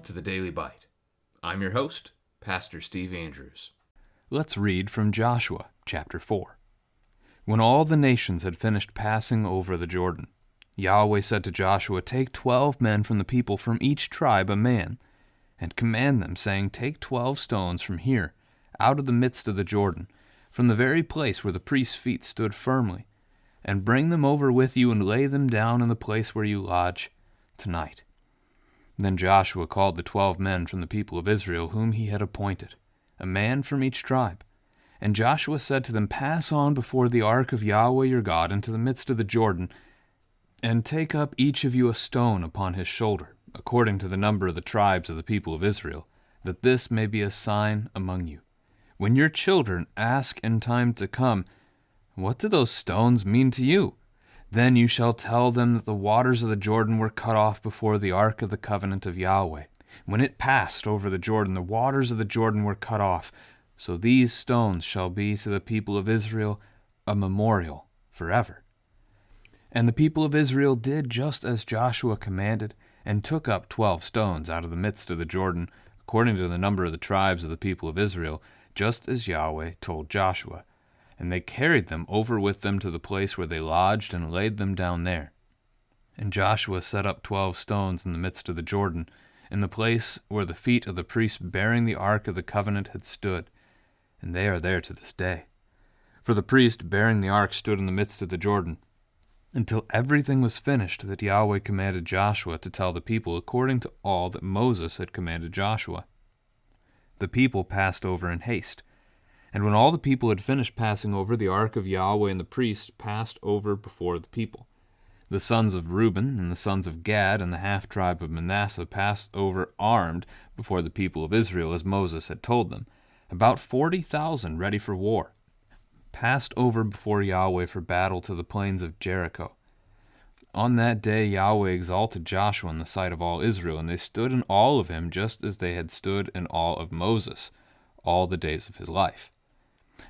to the Daily Bite. I'm your host, Pastor Steve Andrews. Let's read from Joshua chapter 4. When all the nations had finished passing over the Jordan, Yahweh said to Joshua, "Take 12 men from the people, from each tribe a man, and command them, saying, Take 12 stones from here, out of the midst of the Jordan, from the very place where the priest's feet stood firmly, and bring them over with you and lay them down in the place where you lodge tonight." Then Joshua called the 12 men from the people of Israel, whom he had appointed, a man from each tribe. And Joshua said to them, "Pass on before the ark of Yahweh your God into the midst of the Jordan, and take up each of you a stone upon his shoulder, according to the number of the tribes of the people of Israel, that this may be a sign among you. When your children ask in time to come, 'What do those stones mean to you?' then you shall tell them that the waters of the Jordan were cut off before the ark of the covenant of Yahweh. When it passed over the Jordan, the waters of the Jordan were cut off. So these stones shall be to the people of Israel a memorial forever." And the people of Israel did just as Joshua commanded, and took up 12 stones out of the midst of the Jordan, according to the number of the tribes of the people of Israel, just as Yahweh told Joshua. And they carried them over with them to the place where they lodged, and laid them down there. And Joshua set up 12 stones in the midst of the Jordan, in the place where the feet of the priests bearing the ark of the covenant had stood, and they are there to this day. For the priest bearing the ark stood in the midst of the Jordan, until everything was finished that Yahweh commanded Joshua to tell the people, according to all that Moses had commanded Joshua. The people passed over in haste. And when all the people had finished passing over, the ark of Yahweh and the priests passed over before the people. The sons of Reuben and the sons of Gad and the half-tribe of Manasseh passed over armed before the people of Israel, as Moses had told them. About 40,000 ready for war passed over before Yahweh for battle to the plains of Jericho. On that day Yahweh exalted Joshua in the sight of all Israel, and they stood in awe of him just as they had stood in awe of Moses all the days of his life.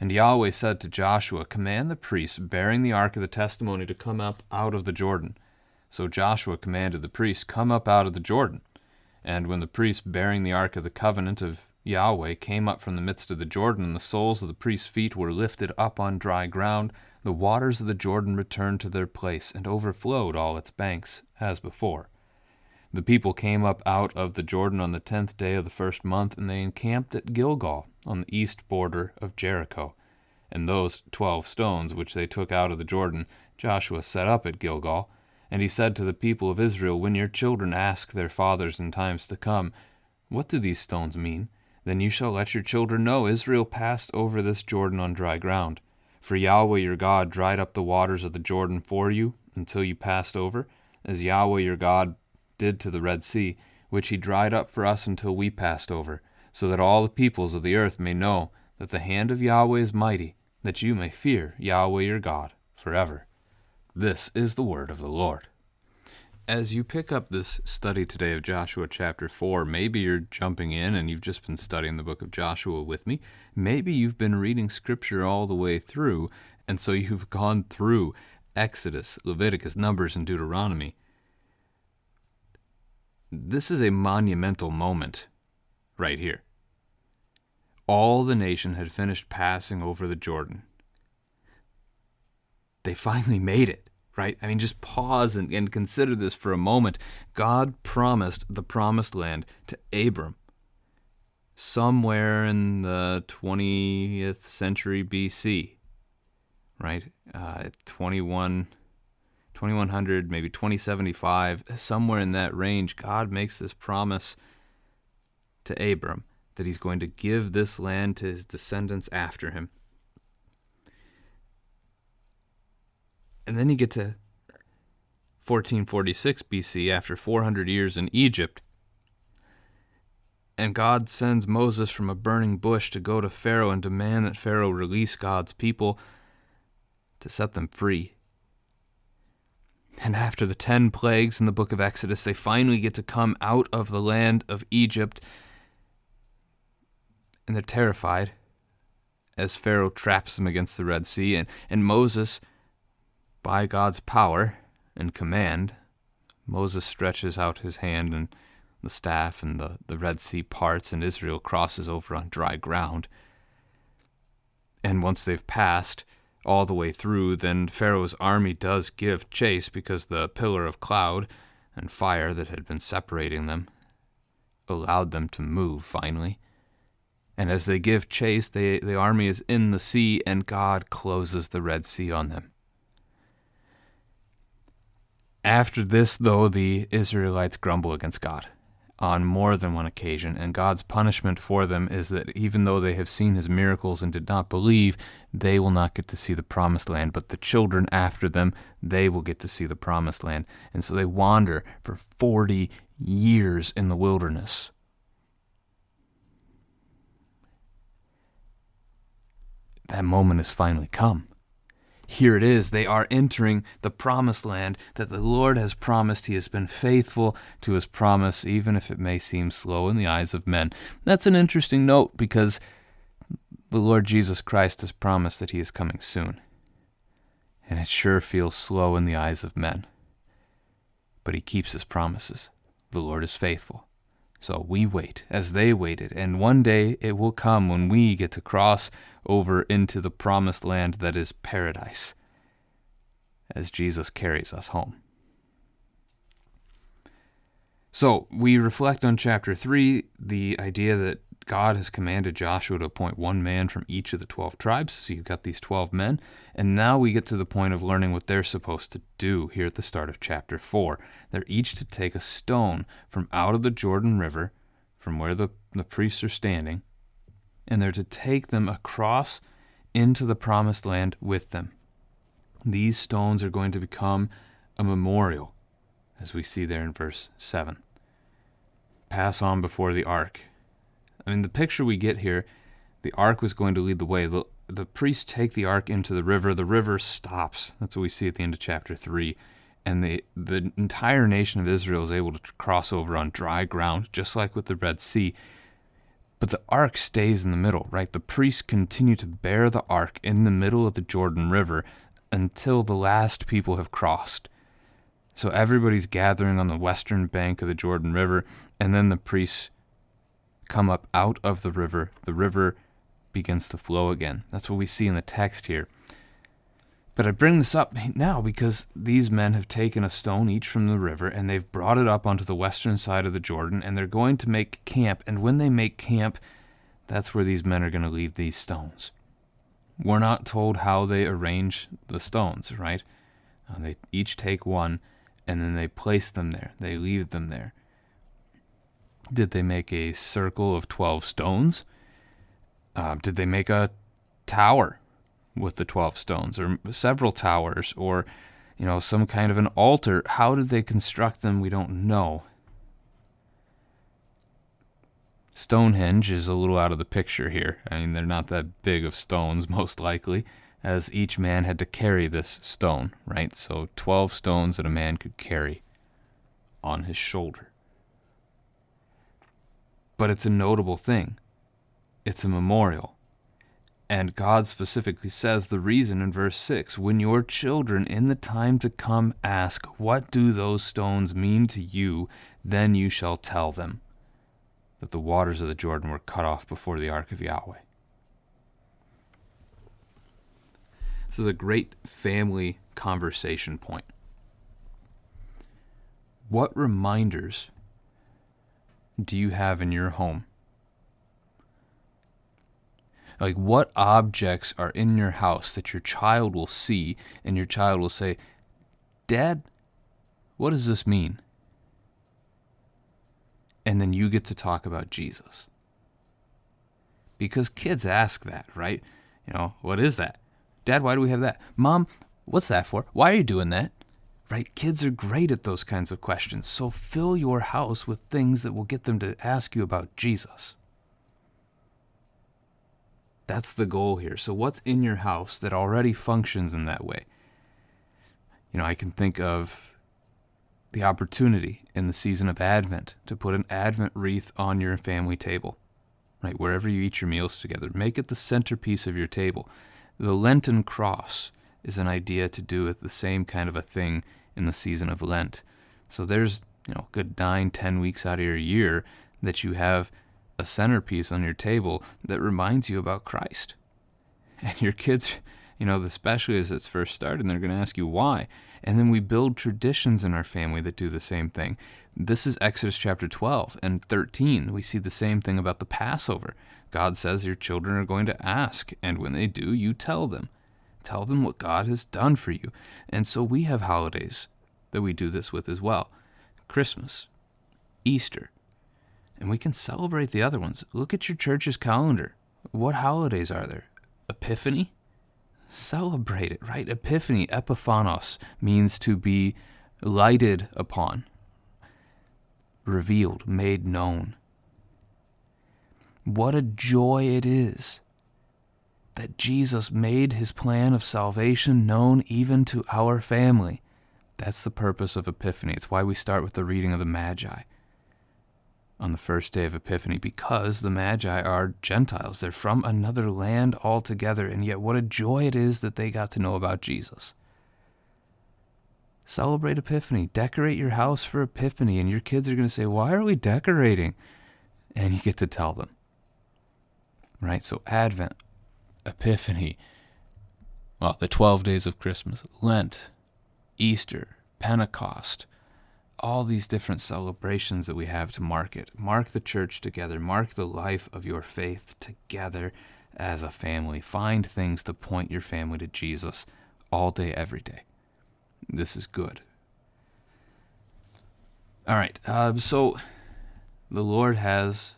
And Yahweh said to Joshua, "Command the priests bearing the ark of the testimony to come up out of the Jordan." So Joshua commanded the priests, "Come up out of the Jordan." And when the priests bearing the ark of the covenant of Yahweh came up from the midst of the Jordan, and the soles of the priests' feet were lifted up on dry ground, the waters of the Jordan returned to their place, and overflowed all its banks, as before. The people came up out of the Jordan on the 10th day of the first month, and they encamped at Gilgal, on the east border of Jericho. And those 12 stones which they took out of the Jordan, Joshua set up at Gilgal. And he said to the people of Israel, "When your children ask their fathers in times to come, 'What do these stones mean?' then you shall let your children know, Israel passed over this Jordan on dry ground. For Yahweh your God dried up the waters of the Jordan for you until you passed over, as Yahweh your God did to the Red Sea, which he dried up for us until we passed over, so that all the peoples of the earth may know that the hand of Yahweh is mighty, that you may fear Yahweh your God forever." This is the word of the Lord. As you pick up this study today of Joshua chapter 4, maybe you're jumping in and you've just been studying the book of Joshua with me. Maybe you've been reading Scripture all the way through, and so you've gone through Exodus, Leviticus, Numbers, and Deuteronomy. This is a monumental moment right here. All the nation had finished passing over the Jordan. They finally made it. Right? I mean, just pause and consider this for a moment. God promised the promised land to Abram somewhere in the 20th century BC, right? 2100, maybe 2075, somewhere in that range. God makes this promise to Abram that he's going to give this land to his descendants after him. And then you get to 1446 BC, after 400 years in Egypt, and God sends Moses from a burning bush to go to Pharaoh and demand that Pharaoh release God's people to set them free. And after the 10 plagues in the book of Exodus, they finally get to come out of the land of Egypt, and they're terrified as Pharaoh traps them against the Red Sea, and Moses, by God's power and command, Moses stretches out his hand, and the staff and the Red Sea parts, and Israel crosses over on dry ground. And once they've passed all the way through, then Pharaoh's army does give chase, because the pillar of cloud and fire that had been separating them allowed them to move finally. And as they give chase, the army is in the sea, and God closes the Red Sea on them. After this, though, the Israelites grumble against God on more than one occasion, and God's punishment for them is that even though they have seen his miracles and did not believe, they will not get to see the promised land, but the children after them, they will get to see the promised land. And so they wander for 40 years in the wilderness. That moment has finally come. Here it is. They are entering the promised land that the Lord has promised. He has been faithful to his promise, even if it may seem slow in the eyes of men. That's an interesting note, because the Lord Jesus Christ has promised that he is coming soon. And it sure feels slow in the eyes of men. But he keeps his promises. The Lord is faithful. So we wait as they waited, and one day it will come when we get to cross over into the promised land that is paradise, as Jesus carries us home. So we reflect on chapter 3, the idea that God has commanded Joshua to appoint one man from each of the 12 tribes. So you've got these 12 men, and now we get to the point of learning what they're supposed to do here at the start of chapter 4. They're each to take a stone from out of the Jordan River, from where the priests are standing, and they're to take them across into the promised land with them. These stones are going to become a memorial, as we see there in verse 7. Pass on before the ark. I mean, the picture we get here, the ark was going to lead the way. The priests take the ark into the river stops. That's what we see at the end of chapter 3. And the entire nation of Israel is able to cross over on dry ground, just like with the Red Sea. But the ark stays in the middle, right? The priests continue to bear the ark in the middle of the Jordan River until the last people have crossed. So everybody's gathering on the western bank of the Jordan River, and then the priests come up out of the river begins to flow again. That's what we see in the text here. But I bring this up now because these men have taken a stone each from the river, and they've brought it up onto the western side of the Jordan, and they're going to make camp. And when they make camp, that's where these men are going to leave these stones. We're not told how they arrange the stones, right? They each take one, and then they place them there. They leave them there. Did they make a circle of 12 stones? Did they make a tower with the 12 stones, or several towers, or some kind of an altar? How did they construct them? We don't know. Stonehenge is a little out of the picture here. I mean, they're not that big of stones, most likely, as each man had to carry this stone, right? So 12 stones that a man could carry on his shoulder. But it's a notable thing. It's a memorial. And God specifically says the reason in verse 6, when your children in the time to come ask, what do those stones mean to you? Then you shall tell them that the waters of the Jordan were cut off before the ark of Yahweh. This is a great family conversation point. What reminders do you have in your home? Like, what objects are in your house that your child will see, and your child will say, Dad, what does this mean? And then you get to talk about Jesus. Because kids ask that, right? What is that? Dad, why do we have that? Mom, what's that for? Why are you doing that? Right? Kids are great at those kinds of questions. So fill your house with things that will get them to ask you about Jesus. That's the goal here. So what's in your house that already functions in that way? I can think of the opportunity in the season of Advent to put an Advent wreath on your family table, right? Wherever you eat your meals together, make it the centerpiece of your table. The Lenten cross is an idea to do with the same kind of a thing in the season of Lent. So there's good 9-10 weeks out of your year that you have a centerpiece on your table that reminds you about Christ. And your kids, especially as it's first started, they're going to ask you why. And then we build traditions in our family that do the same thing. This is Exodus chapter 12 and 13. We see the same thing about the Passover. God says your children are going to ask, and when they do, you tell them. Tell them what God has done for you. And so we have holidays that we do this with as well. Christmas, Easter, and we can celebrate the other ones. Look at your church's calendar. What holidays are there? Epiphany? Celebrate it, right? Epiphany, epiphanos, means to be lighted upon, revealed, made known. What a joy it is that Jesus made his plan of salvation known even to our family. That's the purpose of Epiphany. It's why we start with the reading of the Magi on the first day of Epiphany, because the Magi are Gentiles. They're from another land altogether, and yet what a joy it is that they got to know about Jesus. Celebrate Epiphany. Decorate your house for Epiphany, and your kids are going to say, why are we decorating? And you get to tell them. Right? So Advent, Epiphany, the 12 days of Christmas, Lent, Easter, Pentecost, all these different celebrations that we have to mark it. Mark the church together. Mark the life of your faith together as a family. Find things to point your family to Jesus all day, every day. This is good. All right, so the Lord has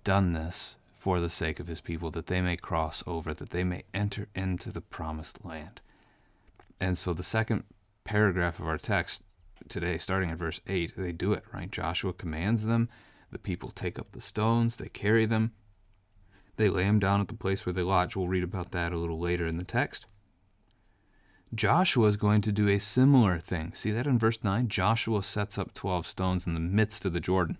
done this for the sake of his people, that they may cross over, that they may enter into the promised land. And so the second paragraph of our text today, starting at verse 8, they do it, right? Joshua commands them. The people take up the stones. They carry them. They lay them down at the place where they lodge. We'll read about that a little later in the text. Joshua is going to do a similar thing. See that in verse 9? Joshua sets up 12 stones in the midst of the Jordan.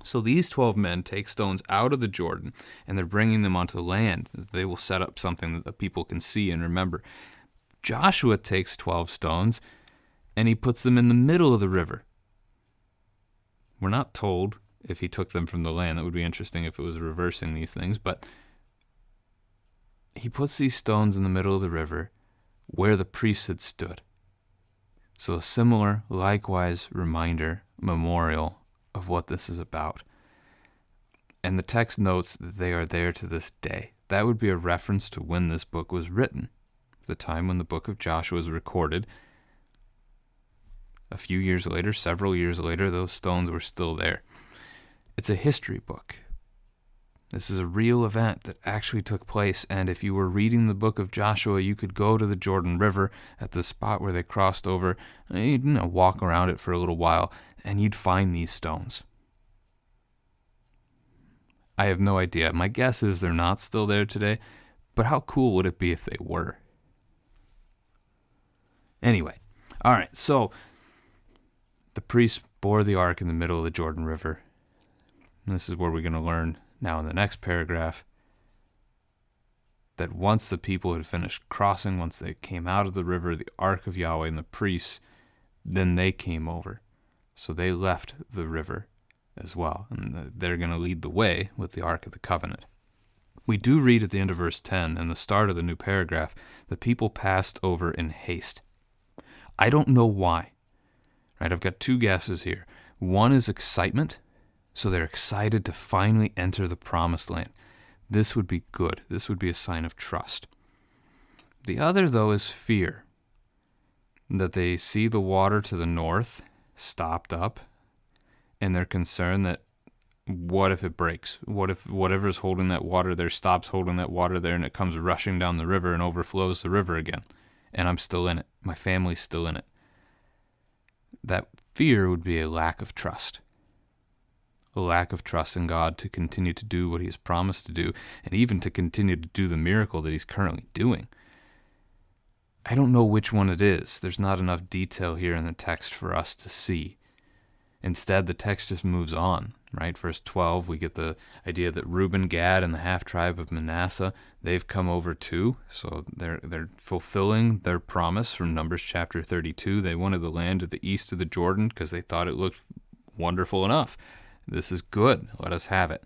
So these 12 men take stones out of the Jordan, and they're bringing them onto the land. They will set up something that the people can see and remember. Joshua takes 12 stones, and he puts them in the middle of the river. We're not told if he took them from the land. That would be interesting if it was reversing these things. But he puts these stones in the middle of the river where the priests had stood. So a similar, likewise, reminder, memorial of what this is about. And the text notes that they are there to this day. That would be a reference to when this book was written, the time when the book of Joshua was recorded. A few years later, several years later, those stones were still there. It's a history book. This is a real event that actually took place, and if you were reading the book of Joshua, you could go to the Jordan River at the spot where they crossed over, and you'd walk around it for a little while, and you'd find these stones. I have no idea. My guess is they're not still there today, but how cool would it be if they were? Anyway, all right, so the priests bore the ark in the middle of the Jordan River. And this is where we're going to learn now in the next paragraph that once the people had finished crossing, once they came out of the river, the ark of Yahweh and the priests, then they came over. So they left the river as well, and they're going to lead the way with the Ark of the Covenant. We do read at the end of verse 10 and the start of the new paragraph, the people passed over in haste. I don't know why. Right, I've got two guesses here. One is excitement, so they're excited to finally enter the promised land. This would be good. This would be a sign of trust. The other, though, is fear, that they see the water to the north stopped up, and they're concerned that what if it breaks? What if whatever's holding that water there stops holding that water there and it comes rushing down the river and overflows the river again, and I'm still in it. My family's still in it. That fear would be a lack of trust. A lack of trust in God to continue to do what he has promised to do, and even to continue to do the miracle that he's currently doing. I don't know which one it is. There's not enough detail here in the text for us to see. Instead, the text just moves on, right? Verse 12, we get the idea that Reuben, Gad, and the half-tribe of Manasseh, they've come over too. So they're fulfilling their promise from Numbers chapter 32. They wanted the land to the east of the Jordan because they thought it looked wonderful enough. This is good. Let us have it.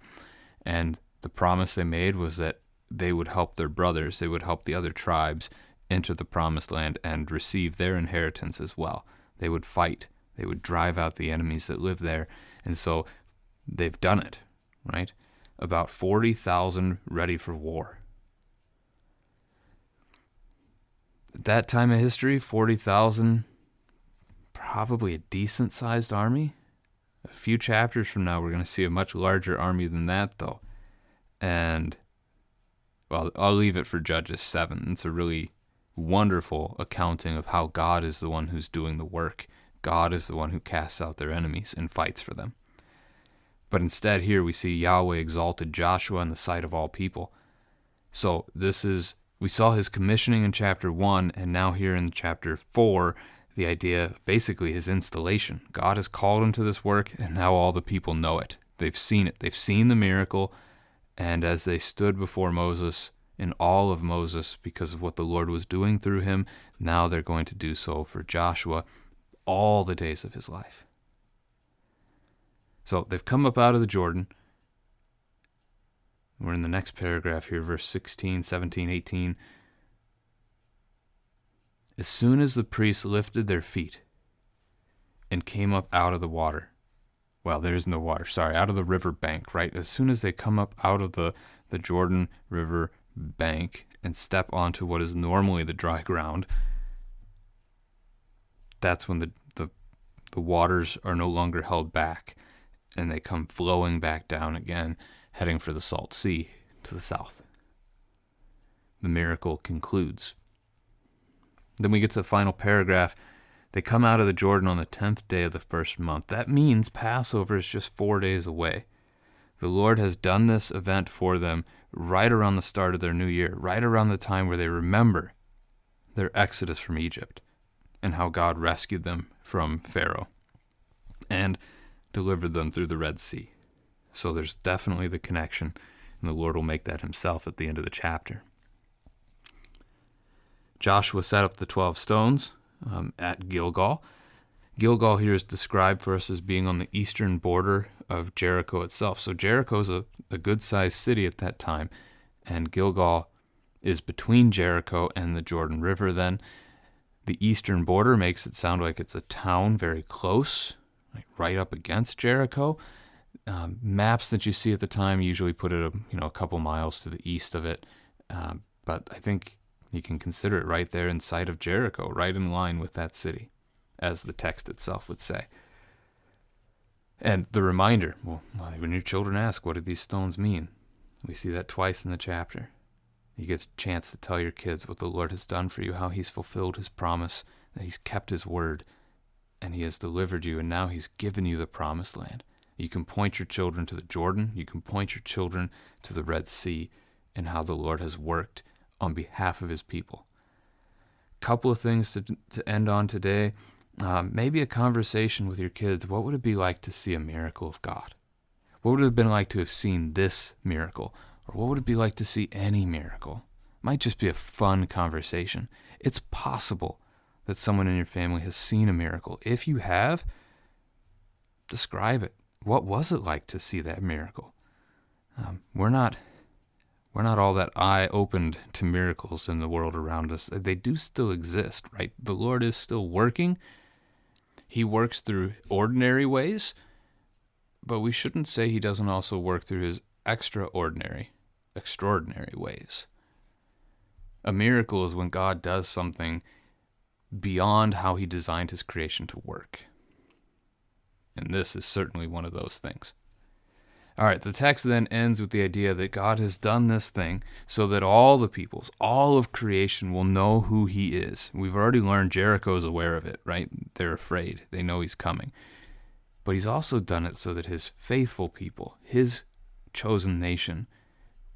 And the promise they made was that they would help their brothers, they would help the other tribes enter the promised land and receive their inheritance as well. They would fight. They would drive out the enemies that lived there. And so they've done it, right? About 40,000 ready for war. At that time of history, 40,000, probably a decent-sized army. A few chapters from now, we're going to see a much larger army than that, though. And, well, I'll leave it for Judges 7. It's a really wonderful accounting of how God is the one who's doing the work. God is the one who casts out their enemies and fights for them. But instead here we see Yahweh exalted Joshua in the sight of all people. So we saw his commissioning in chapter 1, and now here in chapter 4, the idea, basically his installation. God has called him to this work, and now all the people know it. They've seen it. They've seen the miracle, and as they stood before Moses, in awe of Moses because of what the Lord was doing through him, now they're going to do so for Joshua all the days of his life. So they've come up out of the Jordan. We're in the next paragraph here, verse 16, 17, 18. As soon as the priests lifted their feet and came up out of the water, well, there is no water, out of the river bank, right? As soon as they come up out of the Jordan River bank and step onto what is normally the dry ground, that's when the waters are no longer held back and they come flowing back down again, heading for the Salt Sea to the south. The miracle concludes. Then we get to the final paragraph. They come out of the Jordan on the 10th day of the first month. That means Passover is just 4 days away. The Lord has done this event for them right around the start of their new year, right around the time where they remember their exodus from Egypt and how God rescued them from Pharaoh and delivered them through the Red Sea. So there's definitely the connection, and the Lord will make that himself at the end of the chapter. Joshua set up the 12 stones at Gilgal. Gilgal here is described for us as being on the eastern border of Jericho itself. So Jericho is a good-sized city at that time, and Gilgal is between Jericho and the Jordan River then. The eastern border makes it sound like it's a town very close, like right up against Jericho. Maps that you see at the time usually put it a couple miles to the east of it, but I think you can consider it right there in sight of Jericho, right in line with that city, as the text itself would say. And the reminder, well, when your children ask, what do these stones mean? We see that twice in the chapter. You get a chance to tell your kids what the Lord has done for you, how he's fulfilled his promise, that he's kept his word, and he has delivered you, and now he's given you the promised land. You can point your children to the Jordan. You can point your children to the Red Sea and how the Lord has worked on behalf of his people. Couple of things to end on today. Maybe a conversation with your kids. What would it be like to see a miracle of God? What would it have been like to have seen this miracle? Or what would it be like to see any miracle? It might just be a fun conversation. It's possible that someone in your family has seen a miracle. If you have, describe it. What was it like to see that miracle? We're not all that eye-opened to miracles in the world around us. They do still exist, right? The Lord is still working. He works through ordinary ways, but we shouldn't say he doesn't also work through his extraordinary ways. A miracle is when God does something beyond how he designed his creation to work. And this is certainly one of those things. All right, the text then ends with the idea that God has done this thing so that all the peoples, all of creation will know who he is. We've already learned Jericho is aware of it, right? They're afraid. They know he's coming. But he's also done it so that his faithful people, his chosen nation,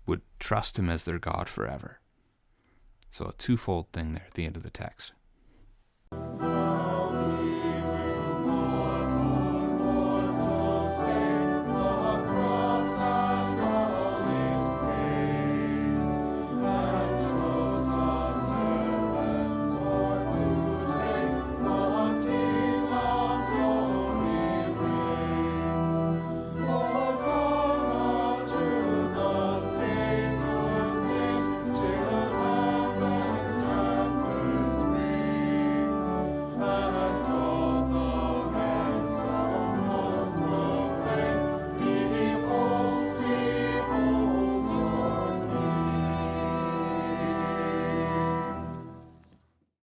would trust him as their God forever. So a twofold thing there at the end of the text.